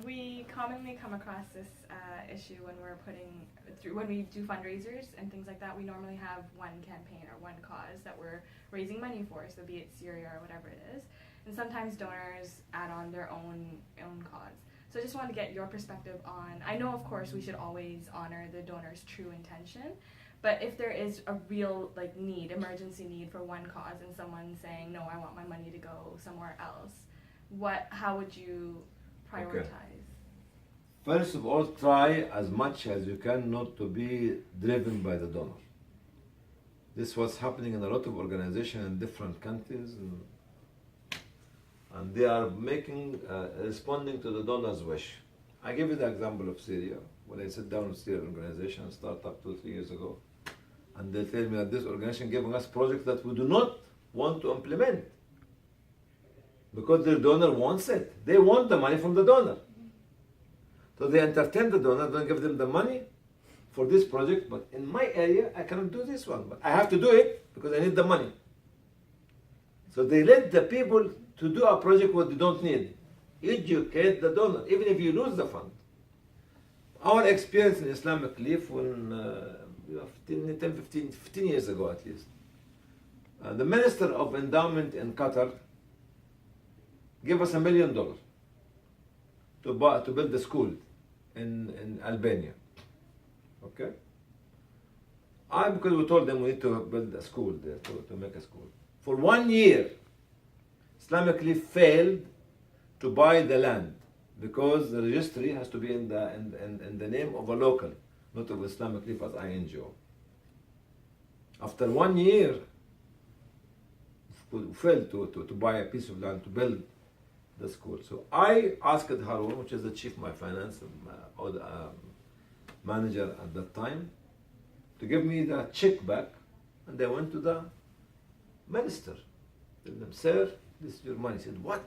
We commonly come across this issue when we're when we do fundraisers and things like that. We normally have one campaign or one cause that we're raising money for, so be it Syria or whatever it is. And sometimes donors add on their own cause. So I just wanted to get your perspective on, I know of course we should always honor the donor's true intention, but if there is a real emergency need for one cause and someone saying, no, I want my money to go somewhere else, how would you prioritize? Okay. First of all, try as much as you can not to be driven by the donor. This was happening in a lot of organizations in different countries, and they are responding to the donor's wish. I give you the example of Syria. When I sit down with Syrian organization, start up 2-3 years ago, and they tell me that this organization giving us projects that we do not want to implement because their donor wants it. They want the money from the donor. So they entertain the donor, don't give them the money for this project, but in my area, I cannot do this one. But I have to do it because I need the money. So they let the people to do a project what they don't need. Educate the donor, even if you lose the fund. Our experience in Islamic Relief when 15 years ago at least, the Minister of Endowment in Qatar gave us $1 million to build a school in Albania. Okay? Because we told them we need to build a school there, to make a school. For 1 year, Islamic Relief failed to buy the land because the registry has to be in the name of a local, not of Islamic Relief as INGO. After 1 year, we failed to buy a piece of land to build the school. So I asked Harun, which is the chief of my finance manager at that time, to give me the check back, and they went to the minister. Told them, sir, this is your money. He said, what?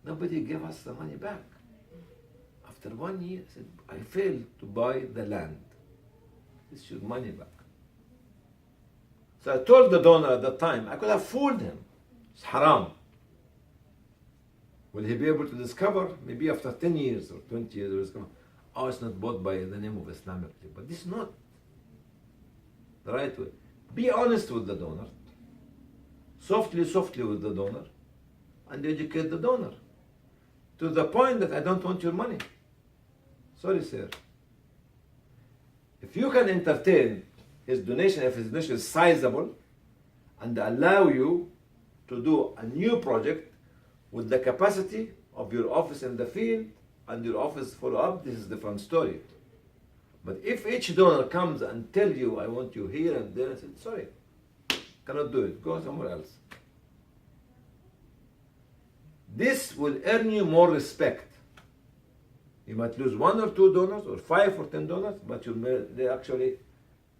Nobody gave us the money back. After 1 year, I said, I failed to buy the land. This is your money back. So I told the donor at that time, I could have fooled him. It's haram. Will he be able to discover, maybe after 10 years or 20 years, he will discover, oh, it's not bought by the name of Islamic Relief. But this is not the right way. Be honest with the donor. Softly with the donor. And educate the donor. To the point that I don't want your money. Sorry, sir. If you can entertain his donation, if his donation is sizable, and allow you to do a new project with the capacity of your office in the field and your office follow up, this is a different story. But if each donor comes and tell you, I want you here and there, I said, sorry, cannot do it, go somewhere else. This will earn you more respect. You might lose 1 or 2 donors, or 5 or 10 donors, but they actually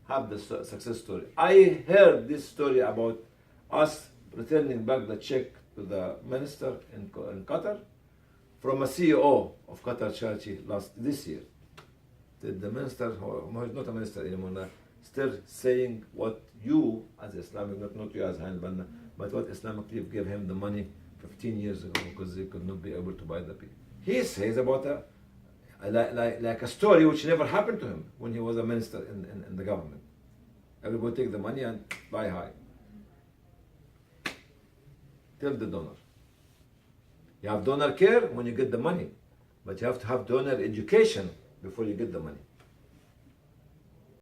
have the success story. I heard this story about us returning back the check to the minister in Qatar from a CEO of Qatar Charity this year. The minister, who is not a minister anymore, still saying what you as Islamic, not you as Hany El Banna, but what Islamic Relief gave him the money 15 years ago because they could not be able to buy the people. He says about like a story which never happened to him when he was a minister in the government. Everybody take the money and buy high. Tell the donor. You have donor care when you get the money, but you have to have donor education before you get the money.